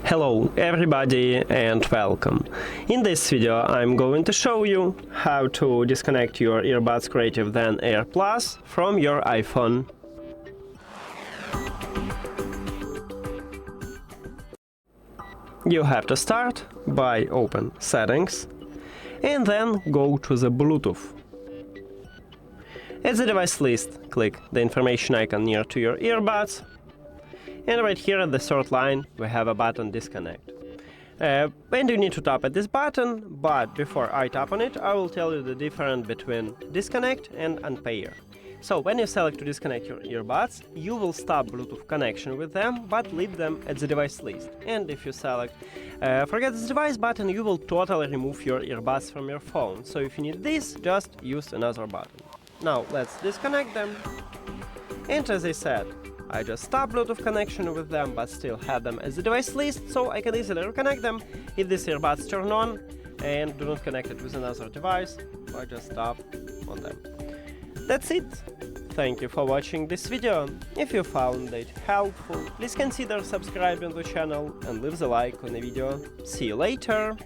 Hello everybody and welcome. In this video I'm going to show you how to disconnect your Earbuds CREATIVE Zen Air Plus from your iPhone. You have to start by open Settings and then go to the Bluetooth. At the device list, click the information icon near to your earbuds. And right here at the third line, we have a button Disconnect. And you need to tap at this button, but before I tap on it, I will tell you the difference between Disconnect and Unpair. So when you select to disconnect your earbuds, you will stop Bluetooth connection with them, but leave them at the device list. And if you select Forget this device button, you will totally remove your earbuds from your phone. So if you need this, just use another button. Now let's disconnect them. And as I said, I just stopped Bluetooth connection with them, but still have them as the device list, so I can easily reconnect them if these earbuds turn on and do not connect it with another device. I just tap on them. That's it. Thank you for watching this video. If you found it helpful, please consider subscribing to the channel and leave the like on the video. See you later.